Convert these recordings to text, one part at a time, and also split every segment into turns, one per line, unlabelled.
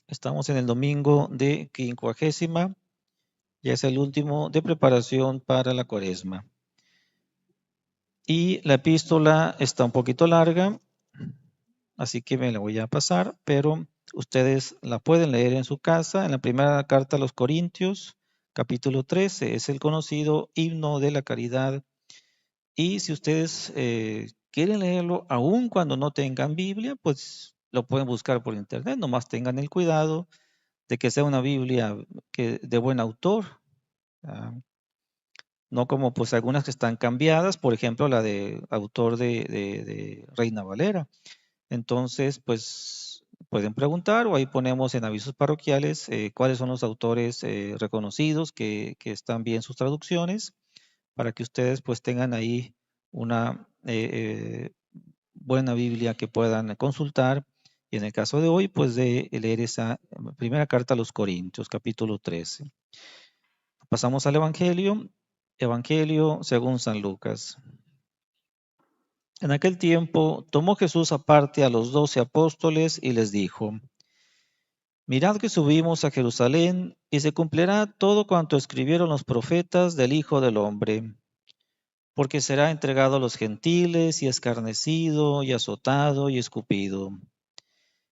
Estamos en el domingo de Quincuagésima, ya es el último de preparación para la Cuaresma. Y la epístola está un poquito larga, así que me la voy a pasar, pero ustedes la pueden leer en su casa. En la primera carta a los Corintios, capítulo 13, es el conocido himno de la caridad. Y si ustedes quieren leerlo, aun cuando no tengan Biblia, pues lo pueden buscar por internet, nomás tengan el cuidado de que sea una Biblia de buen autor, ah, no como pues algunas que están cambiadas, por ejemplo la de autor de Reina Valera. Entonces, pues pueden preguntar o ahí ponemos en avisos parroquiales cuáles son los autores reconocidos que están bien sus traducciones, para que ustedes pues tengan ahí una buena Biblia que puedan consultar. Y en el caso de hoy, pues de leer esa primera carta a los Corintios, capítulo 13. Pasamos al Evangelio. Evangelio según San Lucas. En aquel tiempo tomó Jesús aparte a los 12 apóstoles y les dijo: Mirad que subimos a Jerusalén y se cumplirá todo cuanto escribieron los profetas del Hijo del Hombre, porque será entregado a los gentiles y escarnecido y azotado y escupido.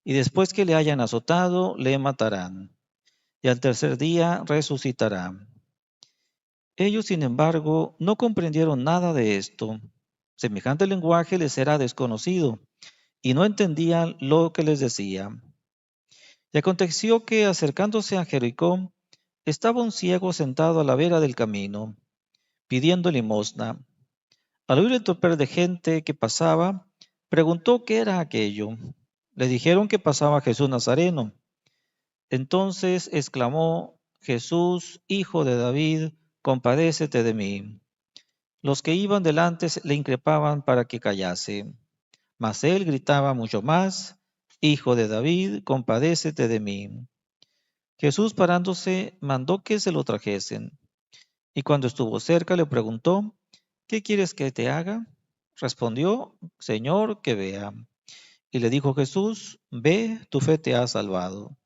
Y después que le hayan azotado, le matarán, y al tercer día resucitará. Ellos, sin embargo, no comprendieron nada de esto. Semejante lenguaje les era desconocido, y no entendían lo que les decía. Y aconteció que, acercándose a Jericó, estaba un ciego sentado a la vera del camino, pidiendo limosna. Al oír el tropel de gente que pasaba, preguntó qué era aquello. Le dijeron que pasaba Jesús Nazareno. Entonces exclamó: Jesús, hijo de David, compadécete de mí. Los que iban delante le increpaban para que callase, mas él gritaba mucho más: Hijo de David, compadécete de mí. Jesús, parándose, mandó que se lo trajesen, y cuando estuvo cerca le preguntó: ¿Qué quieres que te haga? Respondió: Señor, que vea. Y le dijo Jesús: Ve, tu fe te ha salvado.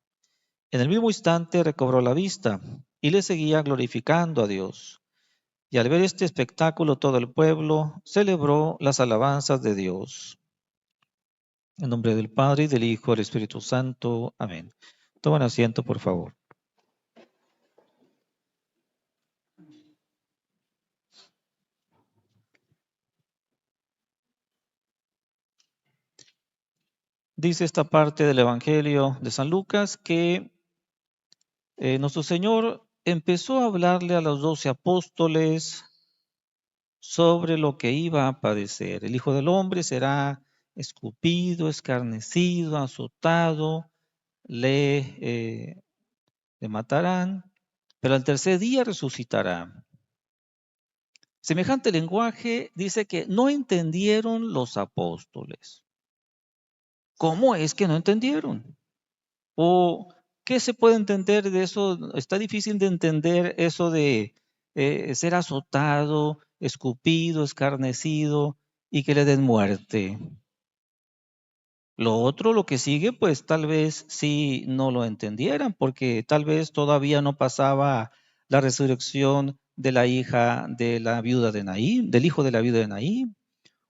En el mismo instante recobró la vista y le seguía glorificando a Dios. Y al ver este espectáculo todo el pueblo celebró las alabanzas de Dios. En nombre del Padre, y del Hijo, y del Espíritu Santo. Amén. Tomen asiento, por favor. Dice esta parte del Evangelio de San Lucas que nuestro Señor empezó a hablarle a los 12 apóstoles sobre lo que iba a padecer. El Hijo del Hombre será escupido, escarnecido, azotado, le matarán, pero al tercer día resucitará. Semejante lenguaje dice que no entendieron los apóstoles. ¿Cómo es que no entendieron? ¿O qué se puede entender de eso? Está difícil de entender eso de ser azotado, escupido, escarnecido y que le den muerte. Lo otro, lo que sigue, pues tal vez sí no lo entendieran, porque tal vez todavía no pasaba la resurrección de la hija de la viuda de Naín, del hijo de la viuda de Naín,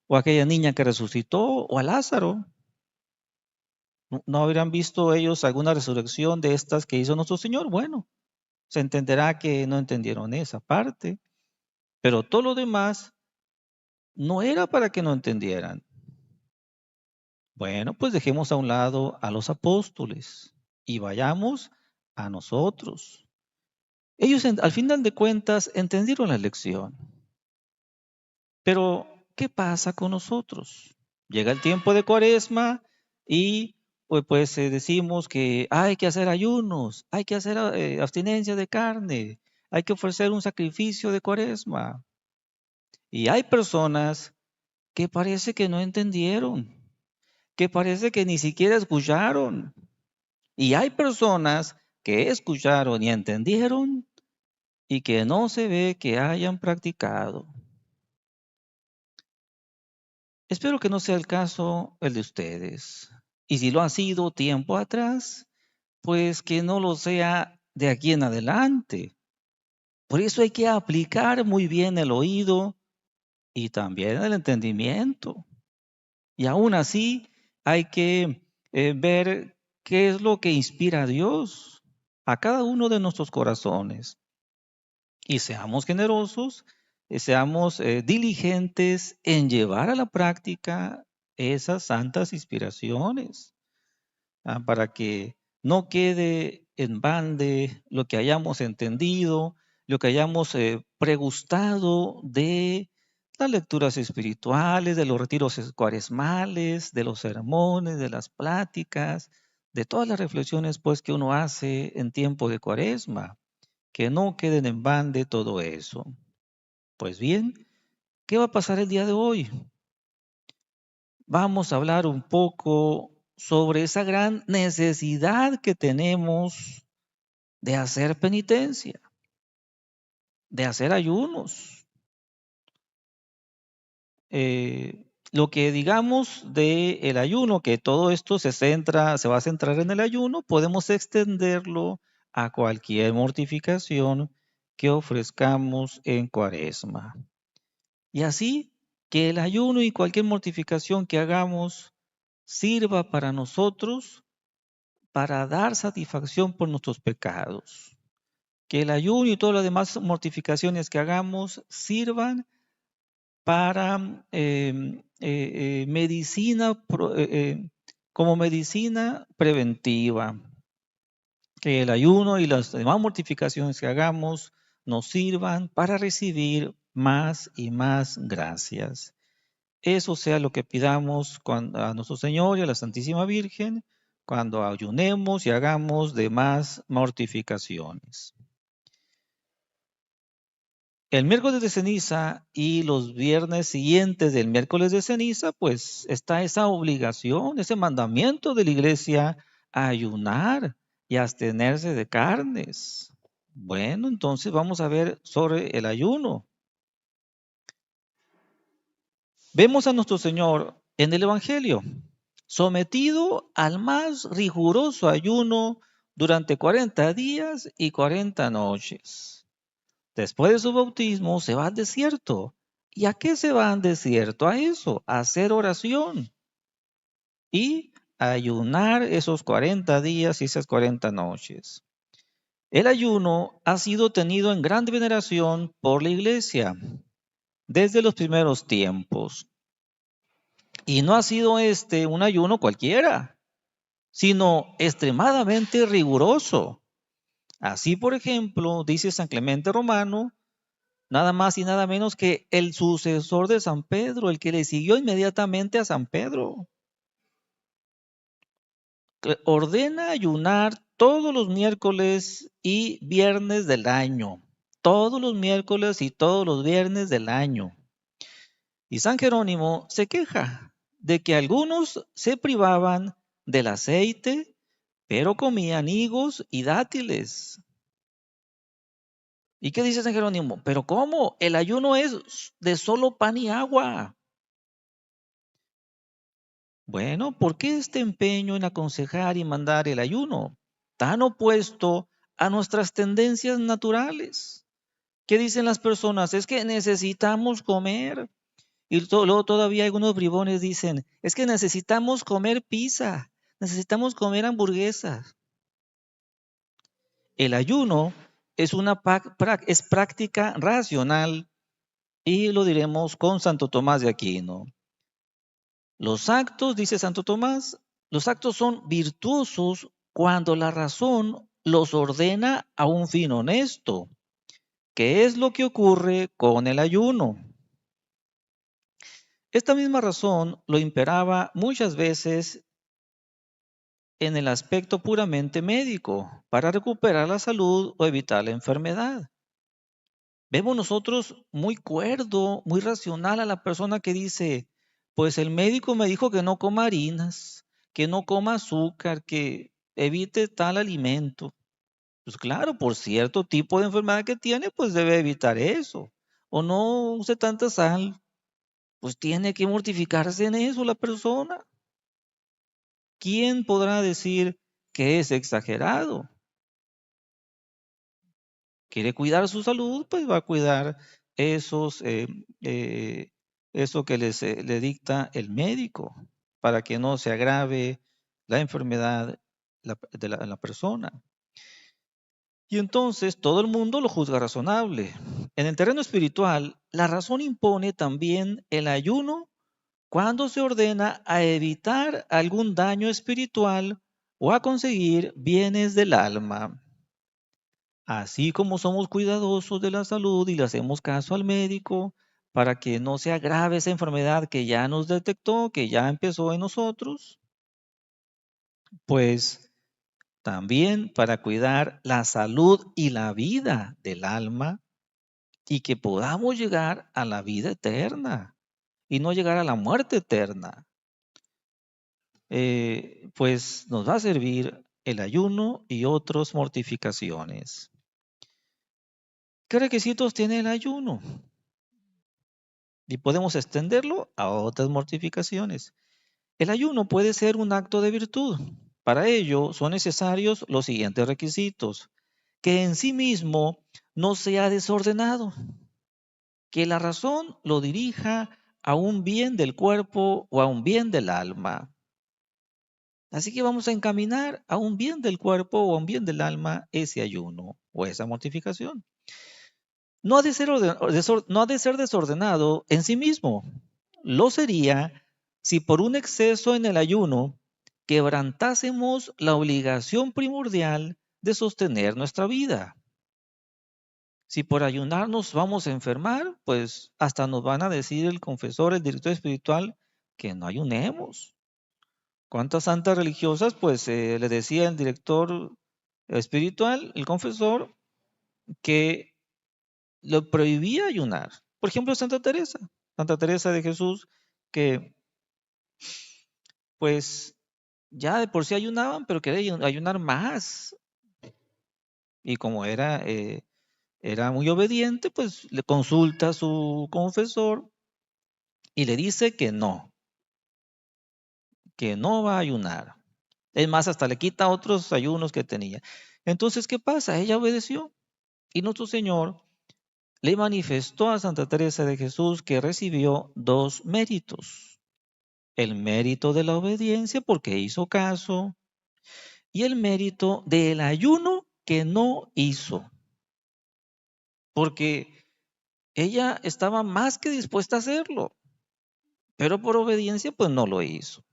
o aquella niña que resucitó, o a Lázaro. ¿No habrían visto ellos alguna resurrección de estas que hizo nuestro Señor? Bueno, se entenderá que no entendieron esa parte, pero todo lo demás no era para que no entendieran. Bueno, pues dejemos a un lado a los apóstoles y vayamos a nosotros. Ellos al final de cuentas entendieron la lección, pero ¿qué pasa con nosotros? Llega el tiempo de Cuaresma y pues decimos que hay que hacer ayunos, hay que hacer abstinencia de carne, hay que ofrecer un sacrificio de Cuaresma. Y hay personas que parece que no entendieron, que parece que ni siquiera escucharon. Y hay personas que escucharon y entendieron y que no se ve que hayan practicado. Espero que no sea el caso el de ustedes Y si lo ha sido tiempo atrás, pues que no lo sea de aquí en adelante. Por eso hay que aplicar muy bien el oído y también el entendimiento. Y aún así hay que ver qué es lo que inspira a Dios a cada uno de nuestros corazones. Y seamos generosos, seamos diligentes en llevar a la práctica esas santas inspiraciones, para que no quede en balde lo que hayamos entendido, lo que hayamos pregustado de las lecturas espirituales, de los retiros cuaresmales, de los sermones, de las pláticas, de todas las reflexiones pues que uno hace en tiempo de cuaresma, que no queden en balde todo eso. Pues bien, ¿qué va a pasar el día de hoy? Vamos a hablar un poco sobre esa gran necesidad que tenemos de hacer penitencia, de hacer ayunos. Lo que digamos del ayuno, que todo esto se va a centrar en el ayuno, podemos extenderlo a cualquier mortificación que ofrezcamos en Cuaresma. Y así que el ayuno y cualquier mortificación que hagamos sirva para nosotros para dar satisfacción por nuestros pecados. Que el ayuno y todas las demás mortificaciones que hagamos sirvan para como medicina preventiva. Que el ayuno y las demás mortificaciones que hagamos nos sirvan para recibir más y más gracias. Eso sea lo que pidamos a nuestro Señor y a la Santísima Virgen cuando ayunemos y hagamos demás mortificaciones. El miércoles de ceniza y los viernes siguientes del miércoles de ceniza, pues está esa obligación, ese mandamiento de la iglesia a ayunar y a abstenerse de carnes. Bueno, entonces vamos a ver sobre el ayuno. Vemos a nuestro Señor en el Evangelio, sometido al más riguroso ayuno durante 40 días y 40 noches. Después de su bautismo se va al desierto. ¿Y a qué se va al desierto? A eso, a hacer oración y a ayunar esos 40 días y esas 40 noches. El ayuno ha sido tenido en gran veneración por la iglesia desde los primeros tiempos. Y no ha sido este un ayuno cualquiera, sino extremadamente riguroso. Así, por ejemplo, dice San Clemente Romano, nada más y nada menos que el sucesor de San Pedro, el que le siguió inmediatamente a San Pedro, que ordena ayunar todos los miércoles y viernes del año. Todos los miércoles y todos los viernes del año. Y San Jerónimo se queja de que algunos se privaban del aceite, pero comían higos y dátiles. ¿Y qué dice San Jerónimo? Pero ¿cómo? El ayuno es de solo pan y agua. Bueno, ¿por qué este empeño en aconsejar y mandar el ayuno, tan opuesto a nuestras tendencias naturales? ¿Qué dicen las personas? Es que necesitamos comer. Y luego todavía algunos bribones dicen, es que necesitamos comer pizza, necesitamos comer hamburguesas. El ayuno es es práctica racional y lo diremos con Santo Tomás de Aquino. Los actos, dice Santo Tomás, los actos son virtuosos cuando la razón los ordena a un fin honesto, que es lo que ocurre con el ayuno. Esta misma razón lo imperaba muchas veces en el aspecto puramente médico, para recuperar la salud o evitar la enfermedad. Vemos nosotros muy cuerdo, muy racional a la persona que dice, pues el médico me dijo que no coma harinas, que no coma azúcar, que evite tal alimento. Pues claro, por cierto tipo de enfermedad que tiene, pues debe evitar eso. O no use tanta sal, pues tiene que mortificarse en eso la persona. ¿quién podrá decir que es exagerado? ¿Quiere cuidar su salud? Pues va a cuidar esos, eso que le dicta el médico para que no se agrave la enfermedad de la persona. Y entonces todo el mundo lo juzga razonable. En el terreno espiritual, la razón impone también el ayuno cuando se ordena a evitar algún daño espiritual o a conseguir bienes del alma. Así como somos cuidadosos de la salud y le hacemos caso al médico para que no se agrave esa enfermedad que ya nos detectó, que ya empezó en nosotros, pues también para cuidar la salud y la vida del alma y que podamos llegar a la vida eterna y no llegar a la muerte eterna. Pues nos va a servir el ayuno y otras mortificaciones. ¿Qué requisitos tiene el ayuno? Y podemos extenderlo a otras mortificaciones. El ayuno puede ser un acto de virtud. Para ello son necesarios los siguientes requisitos: que en sí mismo no sea desordenado, que la razón lo dirija a un bien del cuerpo o a un bien del alma. Así que vamos a encaminar a un bien del cuerpo o a un bien del alma ese ayuno o esa mortificación. No ha de ser, no ha de ser desordenado en sí mismo. Lo sería si por un exceso en el ayuno quebrantásemos la obligación primordial de sostener nuestra vida. Si por ayunar nos vamos a enfermar, pues hasta nos van a decir el confesor, el director espiritual, que no ayunemos. ¿Cuántas santas religiosas? Pues le decía el director espiritual, el confesor, que lo prohibía ayunar. Por ejemplo, Santa Teresa de Jesús, que pues ya de por sí ayunaban, pero quería ayunar más. Y como era muy obediente, pues le consulta a su confesor y le dice que no va a ayunar. Es más, hasta le quita otros ayunos que tenía. Entonces, ¿qué pasa? Ella obedeció y nuestro Señor le manifestó a Santa Teresa de Jesús que recibió dos méritos: el mérito de la obediencia porque hizo caso y el mérito del ayuno que no hizo, porque ella estaba más que dispuesta a hacerlo, pero por obediencia pues no lo hizo.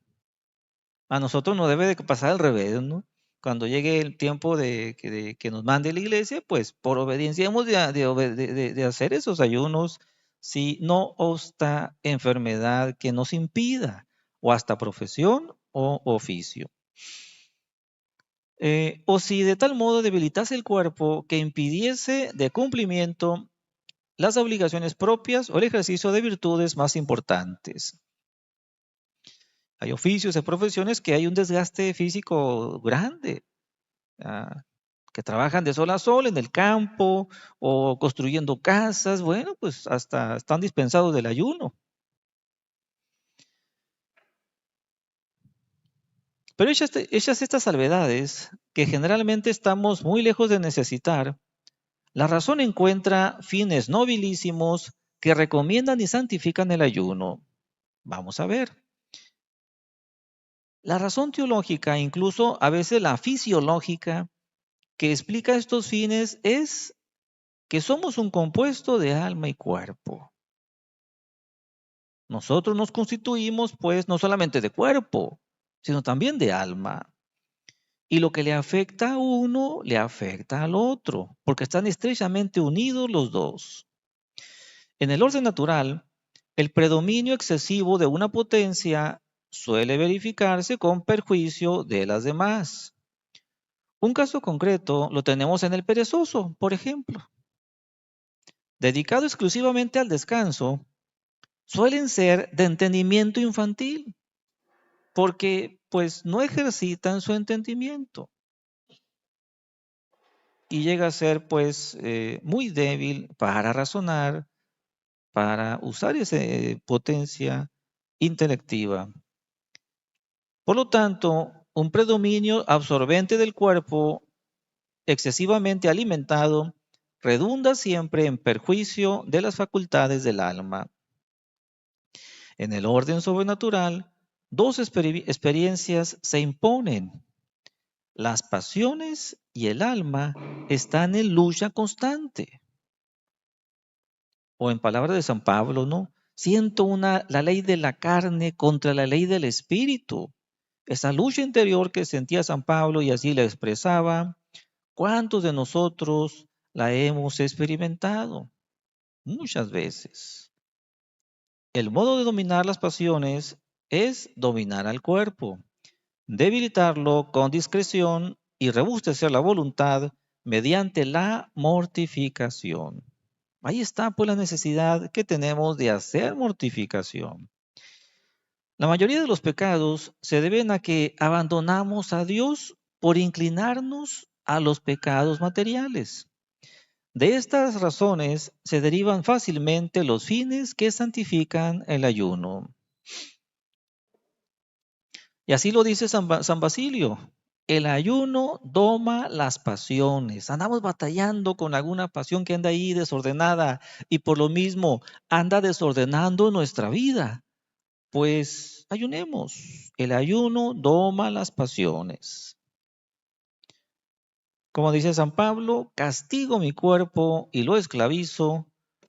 A nosotros nos debe de pasar al revés, ¿no? Cuando llegue el tiempo de que nos mande la iglesia, pues por obediencia hemos de hacer esos ayunos, si no obsta enfermedad que nos impida, o hasta profesión o oficio. O si de tal modo debilitase el cuerpo que impidiese de cumplimiento las obligaciones propias o el ejercicio de virtudes más importantes. Hay oficios y profesiones que hay un desgaste físico grande, ah, que trabajan de sol a sol en el campo o construyendo casas. Bueno, pues hasta están dispensados del ayuno. Pero hechas estas salvedades, que generalmente estamos muy lejos de necesitar, la razón encuentra fines nobilísimos que recomiendan y santifican el ayuno. Vamos a ver. La razón teológica, incluso a veces la fisiológica, que explica estos fines es que somos un compuesto de alma y cuerpo. Nosotros nos constituimos, pues, no solamente de cuerpo, sino también de alma. Y lo que le afecta a uno, le afecta al otro, porque están estrechamente unidos los dos. En el orden natural, el predominio excesivo de una potencia suele verificarse con perjuicio de las demás. Un caso concreto lo tenemos en el perezoso, por ejemplo. Dedicado exclusivamente al descanso, suelen ser de entendimiento infantil, porque pues no ejercitan su entendimiento y llega a ser pues muy débil para razonar, para usar esa potencia intelectiva. Por lo tanto, un predominio absorbente del cuerpo excesivamente alimentado redunda siempre en perjuicio de las facultades del alma. En el orden sobrenatural, dos experiencias se imponen. Las pasiones y el alma están en lucha constante. O en palabras de San Pablo, ¿no? Siento la ley de la carne contra la ley del espíritu. Esa lucha interior que sentía San Pablo y así la expresaba, ¿cuántos de nosotros la hemos experimentado? Muchas veces. El modo de dominar las pasiones es dominar al cuerpo, debilitarlo con discreción y robustecer la voluntad mediante la mortificación. Ahí está pues la necesidad que tenemos de hacer mortificación. La mayoría de los pecados se deben a que abandonamos a Dios por inclinarnos a los pecados materiales. De estas razones se derivan fácilmente los fines que santifican el ayuno. Y así lo dice San Basilio. El ayuno doma las pasiones. Andamos batallando con alguna pasión que anda ahí desordenada y por lo mismo anda desordenando nuestra vida. Pues ayunemos. El ayuno doma las pasiones. Como dice San Pablo, castigo mi cuerpo y lo esclavizo,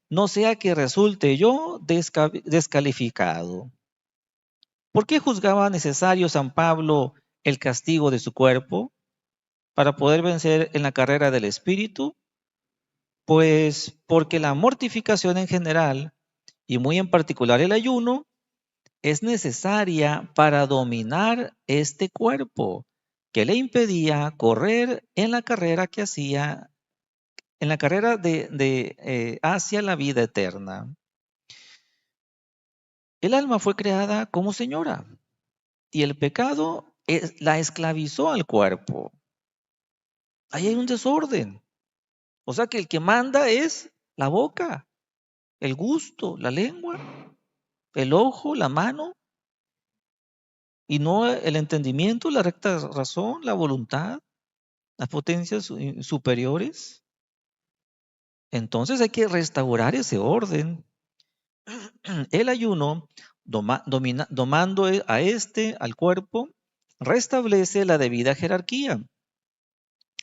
no sea que resulte yo descalificado. ¿Por qué juzgaba necesario San Pablo el castigo de su cuerpo para poder vencer en la carrera del espíritu? Pues porque la mortificación en general, y muy en particular el ayuno, es necesaria para dominar este cuerpo que le impedía correr en la carrera que hacía, en la carrera hacia la vida eterna. El alma fue creada como señora y el pecado la esclavizó al cuerpo. Ahí hay un desorden. O sea que el que manda es la boca, el gusto, la lengua, el ojo, la mano, y no el entendimiento, la recta razón, la voluntad, las potencias superiores. Entonces hay que restaurar ese orden. El ayuno, domando al cuerpo, restablece la debida jerarquía.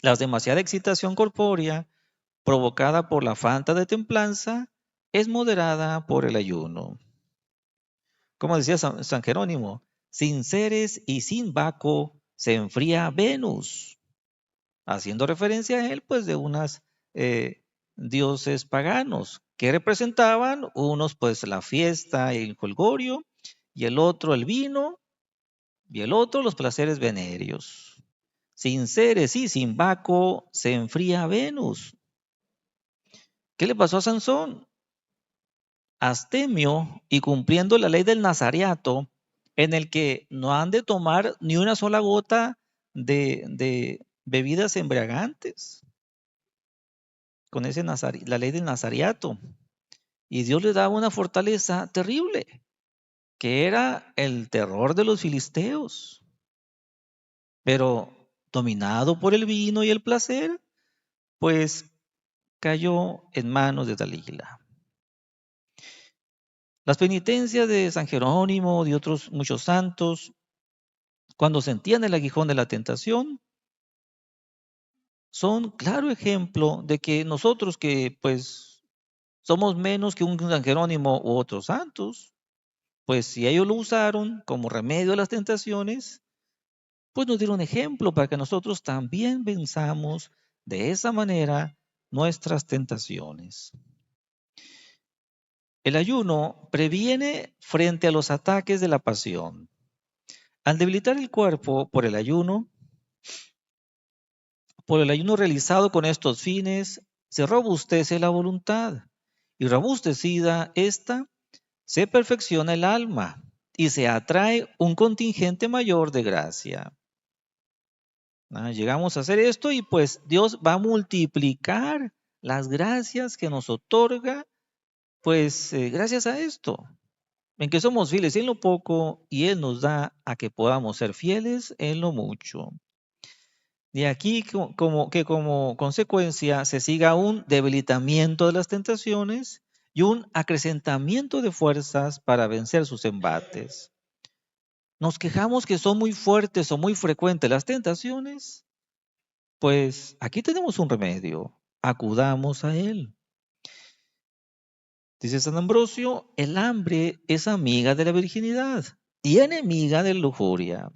La demasiada excitación corpórea provocada por la falta de templanza es moderada por el ayuno. Como decía San Jerónimo, sin Ceres y sin Baco se enfría Venus, haciendo referencia a él pues de unas dioses paganos que representaban unos pues la fiesta y el jolgorio y el otro el vino y el otro los placeres venéreos. Sin Ceres y sin Baco se enfría Venus. ¿Qué le pasó a Sansón? Astemio y cumpliendo la ley del nazareato, en el que no han de tomar ni una sola gota de bebidas embriagantes, con la ley del nazareato. Y Dios le daba una fortaleza terrible, que era el terror de los filisteos. Pero dominado por el vino y el placer, pues cayó en manos de Dalila. Las penitencias de San Jerónimo y de otros muchos santos, cuando sentían el aguijón de la tentación, son claro ejemplo de que nosotros que pues somos menos que un San Jerónimo u otros santos, pues si ellos lo usaron como remedio a las tentaciones, pues nos dieron ejemplo para que nosotros también venzamos de esa manera nuestras tentaciones. El ayuno previene frente a los ataques de la pasión. Al debilitar el cuerpo por el ayuno realizado con estos fines, se robustece la voluntad y robustecida esta, se perfecciona el alma y se atrae un contingente mayor de gracia. Llegamos a hacer esto y pues Dios va a multiplicar las gracias que nos otorga, pues gracias a esto. en que somos fieles en lo poco y Él nos da a que podamos ser fieles en lo mucho. De aquí como consecuencia se siga un debilitamiento de las tentaciones y un acrecentamiento de fuerzas para vencer sus embates. Nos quejamos que son muy fuertes o muy frecuentes las tentaciones. Pues aquí tenemos un remedio. Acudamos a él. Dice San Ambrosio, el hambre es amiga de la virginidad y enemiga de la lujuria.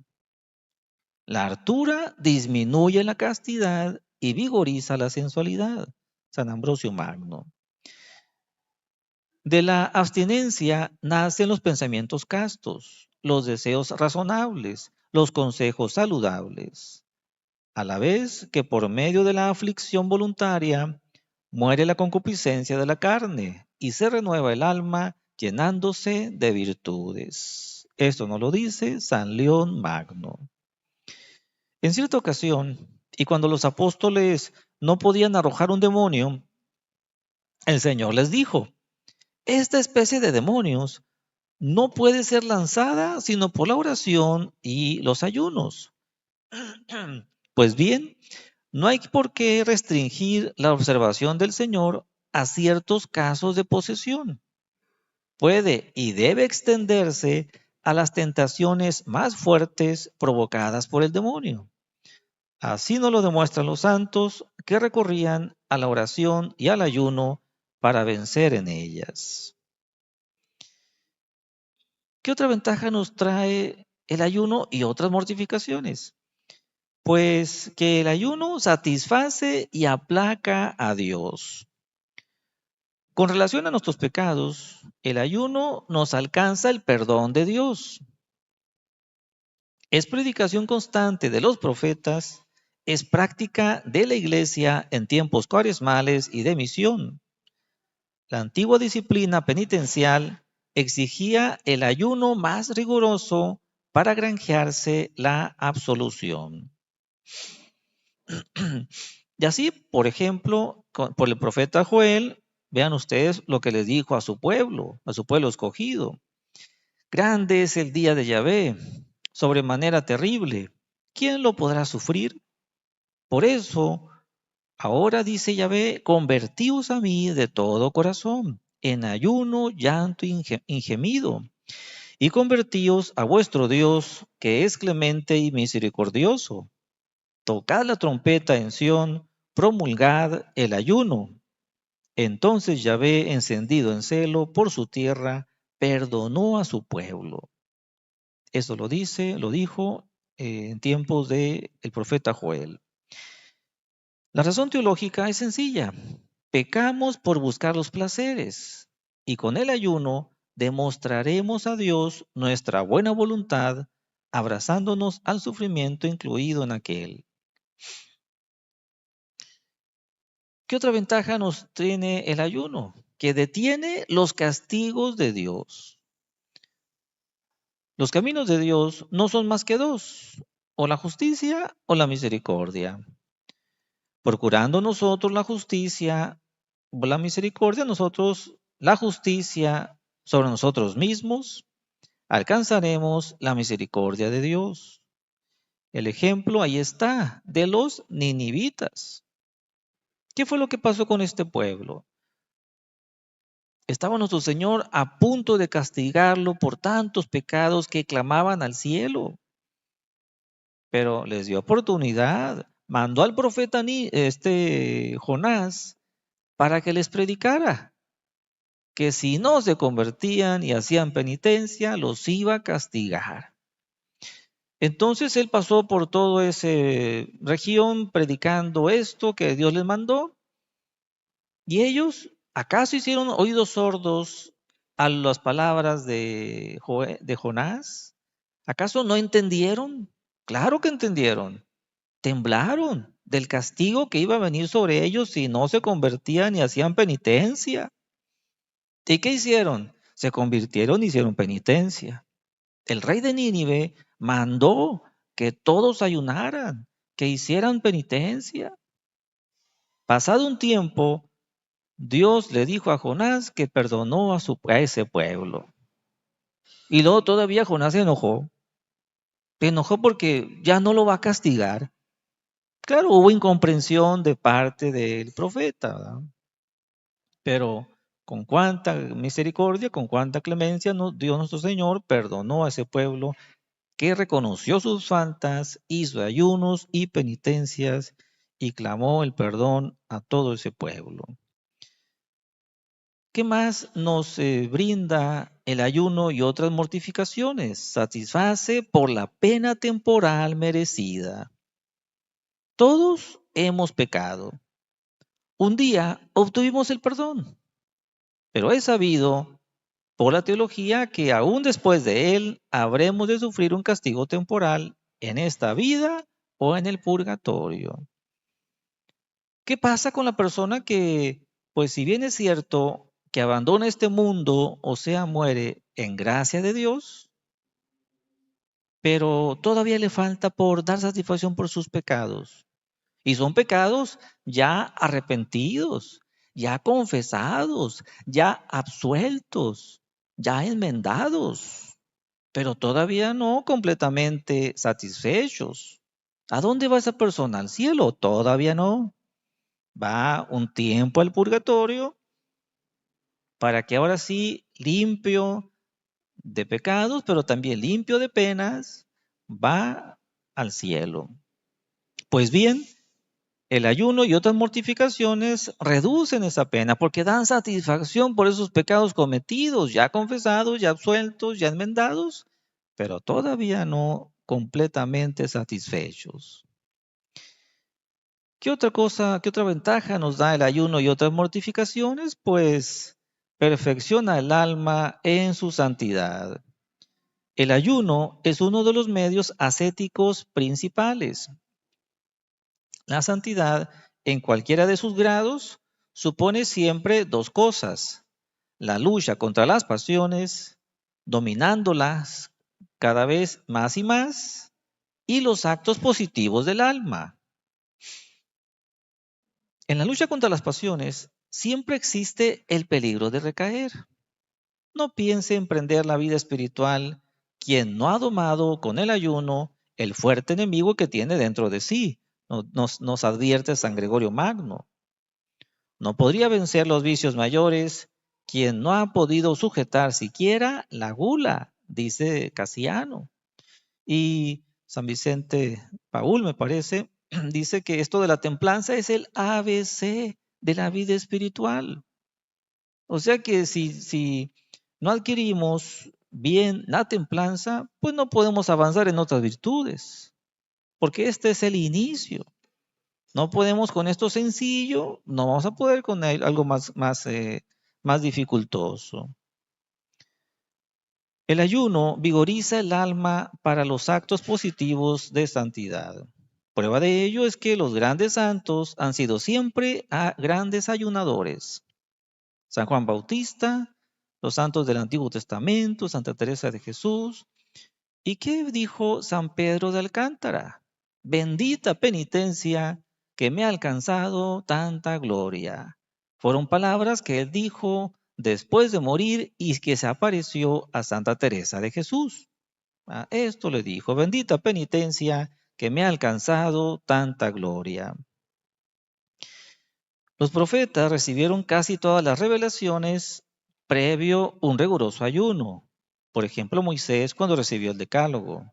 La hartura disminuye la castidad y vigoriza la sensualidad. San Ambrosio Magno. De la abstinencia nacen los pensamientos castos, los deseos razonables, los consejos saludables. A la vez que por medio de la aflicción voluntaria muere la concupiscencia de la carne y se renueva el alma llenándose de virtudes. Esto nos lo dice San León Magno. En cierta ocasión, y cuando los apóstoles no podían arrojar un demonio, el Señor les dijo, esta especie de demonios no puede ser lanzada sino por la oración y los ayunos. Pues bien, no hay por qué restringir la observación del Señor a ciertos casos de posesión. Puede y debe extenderse a las tentaciones más fuertes provocadas por el demonio. Así nos lo demuestran los santos que recurrían a la oración y al ayuno para vencer en ellas. ¿Qué otra ventaja nos trae el ayuno y otras mortificaciones? Pues que el ayuno satisface y aplaca a Dios. Con relación a nuestros pecados, el ayuno nos alcanza el perdón de Dios. Es predicación constante de los profetas, es práctica de la iglesia en tiempos cuaresmales y de misión. La antigua disciplina penitencial exigía el ayuno más riguroso para granjearse la absolución. Y así, por ejemplo, por el profeta Joel, vean ustedes lo que les dijo a su pueblo escogido. Grande es el día de Yahvé, sobremanera terrible. ¿Quién lo podrá sufrir? Por eso, ahora dice Yahvé, convertíos a mí de todo corazón, en ayuno, llanto y gemido, y convertíos a vuestro Dios, que es clemente y misericordioso. Tocad la trompeta en Sión, promulgad el ayuno. Entonces Yahvé, encendido en celo por su tierra, perdonó a su pueblo. Eso lo dijo en tiempos del profeta Joel. La razón teológica es sencilla. Pecamos por buscar los placeres y con el ayuno demostraremos a Dios nuestra buena voluntad, abrazándonos al sufrimiento incluido en aquel. ¿Qué otra ventaja nos tiene el ayuno? Que detiene los castigos de Dios. Los caminos de Dios no son más que dos, o la justicia o la misericordia. Procurando nosotros la justicia o la misericordia, nosotros la justicia sobre nosotros mismos, alcanzaremos la misericordia de Dios. El ejemplo ahí está, de los ninivitas. ¿Qué fue lo que pasó con este pueblo? Estaba nuestro Señor a punto de castigarlo por tantos pecados que clamaban al cielo. Pero les dio oportunidad. Mandó al profeta Jonás para que les predicara que si no se convertían y hacían penitencia, los iba a castigar. Entonces él pasó por toda esa región predicando esto que Dios les mandó. ¿Y ellos acaso hicieron oídos sordos a las palabras de Jonás? ¿Acaso no entendieron? Claro que entendieron. Temblaron del castigo que iba a venir sobre ellos si no se convertían y hacían penitencia. ¿Y qué hicieron? Se convirtieron y hicieron penitencia. El rey de Nínive mandó que todos ayunaran, que hicieran penitencia. Pasado un tiempo, Dios le dijo a Jonás que perdonó a ese pueblo. Y luego todavía Jonás se enojó. Se enojó porque ya no lo va a castigar. Claro, hubo incomprensión de parte del profeta, ¿verdad? Pero con cuánta misericordia, con cuánta clemencia, Dios nuestro Señor perdonó a ese pueblo que reconoció sus faltas, hizo ayunos y penitencias y clamó el perdón a todo ese pueblo. ¿Qué más nos brinda el ayuno y otras mortificaciones? Satisface por la pena temporal merecida. Todos hemos pecado. Un día obtuvimos el perdón, pero es sabido por la teología que aún después de él habremos de sufrir un castigo temporal en esta vida o en el purgatorio. ¿Qué pasa con la persona que, pues si bien es cierto que abandona este mundo, o sea, muere en gracia de Dios, pero todavía le falta por dar satisfacción por sus pecados? Y son pecados ya arrepentidos, ya confesados, ya absueltos, ya enmendados, pero todavía no completamente satisfechos. ¿A dónde va esa persona? ¿Al cielo? Todavía no. Va un tiempo al purgatorio para que ahora sí, limpio de pecados, pero también limpio de penas, va al cielo. Pues bien, el ayuno y otras mortificaciones reducen esa pena porque dan satisfacción por esos pecados cometidos, ya confesados, ya absueltos, ya enmendados, pero todavía no completamente satisfechos. ¿Qué otra cosa, qué otra ventaja nos da el ayuno y otras mortificaciones? Pues perfecciona el alma en su santidad. El ayuno es uno de los medios ascéticos principales. La santidad, en cualquiera de sus grados, supone siempre dos cosas: la lucha contra las pasiones, dominándolas cada vez más y más, y los actos positivos del alma. En la lucha contra las pasiones siempre existe el peligro de recaer. No piense emprender la vida espiritual quien no ha domado con el ayuno el fuerte enemigo que tiene dentro de sí. Nos advierte San Gregorio Magno. No podría vencer los vicios mayores quien no ha podido sujetar siquiera la gula, dice Casiano. Y San Vicente Paúl, me parece, dice que esto de la templanza es el ABC de la vida espiritual. O sea que si no adquirimos bien la templanza, pues no podemos avanzar en otras virtudes, porque este es el inicio. No podemos con esto sencillo, no vamos a poder con algo más dificultoso. El ayuno vigoriza el alma para los actos positivos de santidad. Prueba de ello es que los grandes santos han sido siempre grandes ayunadores. San Juan Bautista, los santos del Antiguo Testamento, Santa Teresa de Jesús. ¿Y qué dijo San Pedro de Alcántara? Bendita penitencia que me ha alcanzado tanta gloria. Fueron palabras que él dijo después de morir y que se apareció a Santa Teresa de Jesús. Esto le dijo: bendita penitencia que me ha alcanzado tanta gloria. Los profetas recibieron casi todas las revelaciones previo un riguroso ayuno. Por ejemplo, Moisés cuando recibió el Decálogo.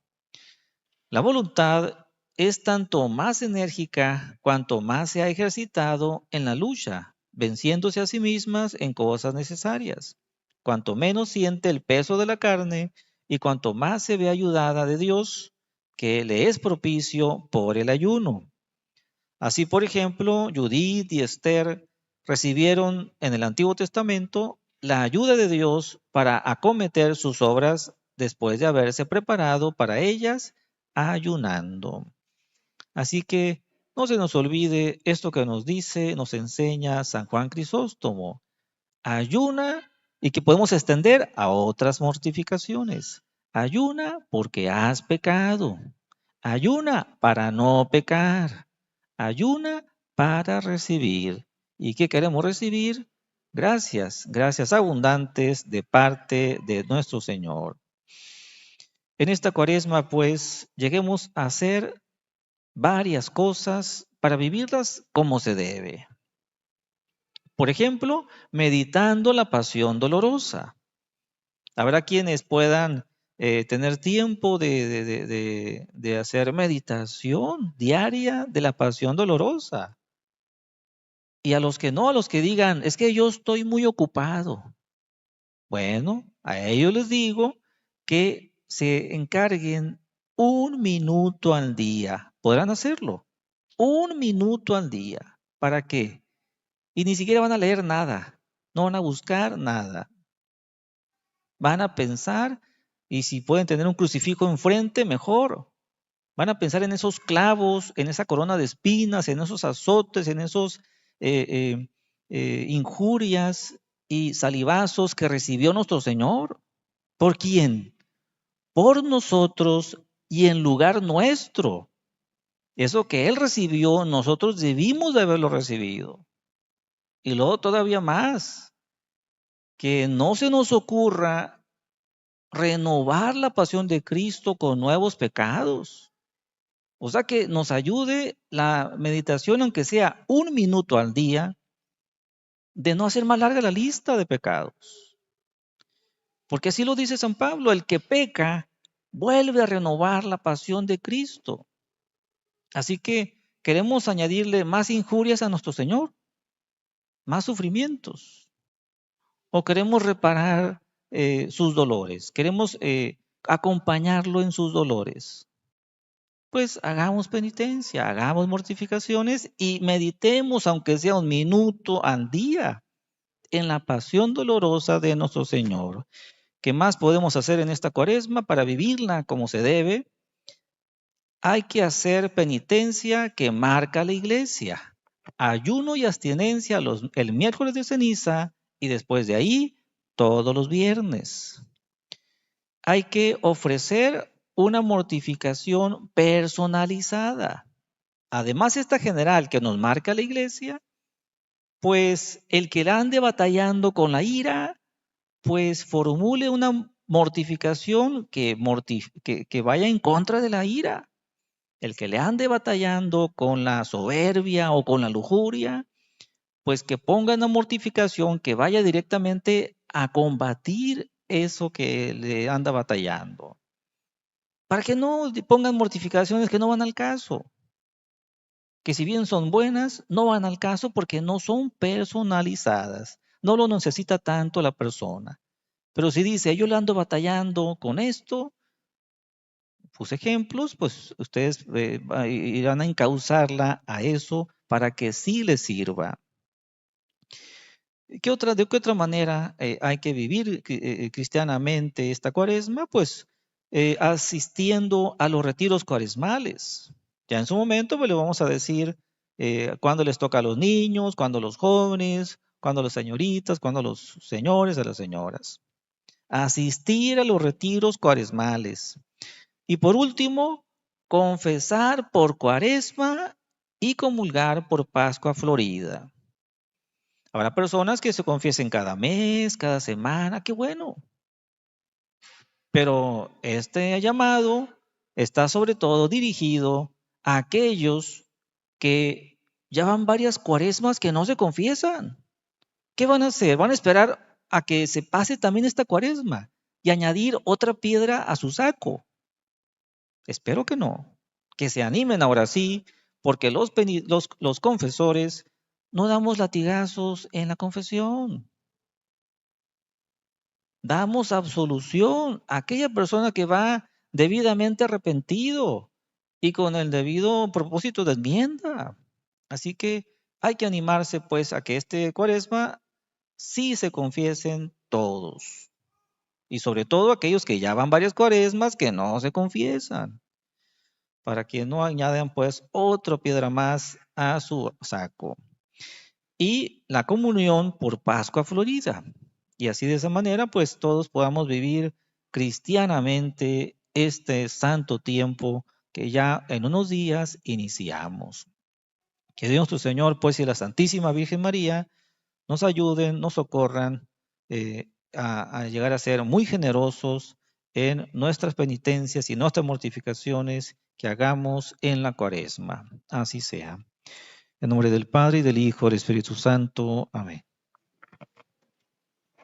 La voluntad es tanto más enérgica cuanto más se ha ejercitado en la lucha, venciéndose a sí mismas en cosas necesarias. Cuanto menos siente el peso de la carne y cuanto más se ve ayudada de Dios, que le es propicio por el ayuno. Así, por ejemplo, Judith y Esther recibieron en el Antiguo Testamento la ayuda de Dios para acometer sus obras después de haberse preparado para ellas ayunando. Así que no se nos olvide esto que nos dice, nos enseña San Juan Crisóstomo. Ayuna, y que podemos extender a otras mortificaciones. Ayuna porque has pecado. Ayuna para no pecar. Ayuna para recibir. ¿Y qué queremos recibir? Gracias, gracias abundantes de parte de nuestro Señor. En esta cuaresma, pues, lleguemos a hacer varias cosas para vivirlas como se debe. Por ejemplo, meditando la pasión dolorosa. Habrá quienes puedan tener tiempo de hacer meditación diaria de la pasión dolorosa. Y a los que no, a los que digan, es que yo estoy muy ocupado. Bueno, a ellos les digo que se encarguen 1 minuto al día. Podrán hacerlo. 1 minuto al día. ¿Para qué? Y ni siquiera van a leer nada. No van a buscar nada. Van a pensar, y si pueden tener un crucifijo enfrente, mejor. Van a pensar en esos clavos, en esa corona de espinas, en esos azotes, en esos injurias y salivazos que recibió nuestro Señor. ¿Por quién? Por nosotros y en lugar nuestro. Eso que Él recibió, nosotros debimos de haberlo recibido. Y luego todavía más, que no se nos ocurra renovar la pasión de Cristo con nuevos pecados. O sea, que nos ayude la meditación, aunque sea 1 minuto al día, de no hacer más larga la lista de pecados. Porque así lo dice San Pablo, el que peca vuelve a renovar la pasión de Cristo. Así que queremos añadirle más injurias a nuestro Señor, más sufrimientos. O queremos reparar sus dolores, queremos acompañarlo en sus dolores. Pues hagamos penitencia, hagamos mortificaciones y meditemos, aunque sea 1 minuto al día, en la pasión dolorosa de nuestro Señor. ¿Qué más podemos hacer en esta cuaresma para vivirla como se debe? Hay que hacer penitencia que marca la iglesia. Ayuno y abstinencia el miércoles de ceniza y después de ahí todos los viernes. Hay que ofrecer una mortificación personalizada. Además, esta general que nos marca la iglesia, pues el que la ande batallando con la ira, pues formule una mortificación que vaya en contra de la ira. El que le ande batallando con la soberbia o con la lujuria, pues que ponga una mortificación que vaya directamente a combatir eso que le anda batallando. Para que no pongan mortificaciones que no van al caso. Que si bien son buenas, no van al caso porque no son personalizadas. No lo necesita tanto la persona. Pero si dice, yo le ando batallando con esto, puse ejemplos, pues ustedes irán a encauzarla a eso para que sí les sirva. ¿De qué otra manera hay que vivir cristianamente esta cuaresma? Pues asistiendo a los retiros cuaresmales. Ya en su momento pues, le vamos a decir cuándo les toca a los niños, cuándo a los jóvenes, cuándo a las señoritas, cuándo a los señores, a las señoras. Asistir a los retiros cuaresmales. Y por último, confesar por cuaresma y comulgar por Pascua Florida. Habrá personas que se confiesen cada mes, cada semana, qué bueno. Pero este llamado está sobre todo dirigido a aquellos que ya van varias cuaresmas que no se confiesan. ¿Qué van a hacer? ¿Van a esperar a que se pase también esta cuaresma y añadir otra piedra a su saco? Espero que no. Que se animen ahora sí, porque los confesores no damos latigazos en la confesión. Damos absolución a aquella persona que va debidamente arrepentido y con el debido propósito de enmienda. Así que hay que animarse pues a que este cuaresma sí se confiesen todos. Y sobre todo aquellos que ya van varias cuaresmas que no se confiesan, para que no añadan pues otra piedra más a su saco. Y la comunión por Pascua Florida. Y así de esa manera pues todos podamos vivir cristianamente este santo tiempo que ya en unos días iniciamos. Que Dios nuestro Señor pues y la Santísima Virgen María nos ayuden, nos socorran a llegar a ser muy generosos en nuestras penitencias y nuestras mortificaciones que hagamos en la Cuaresma. Así sea. En nombre del Padre, y del Hijo, y del Espíritu Santo. Amén.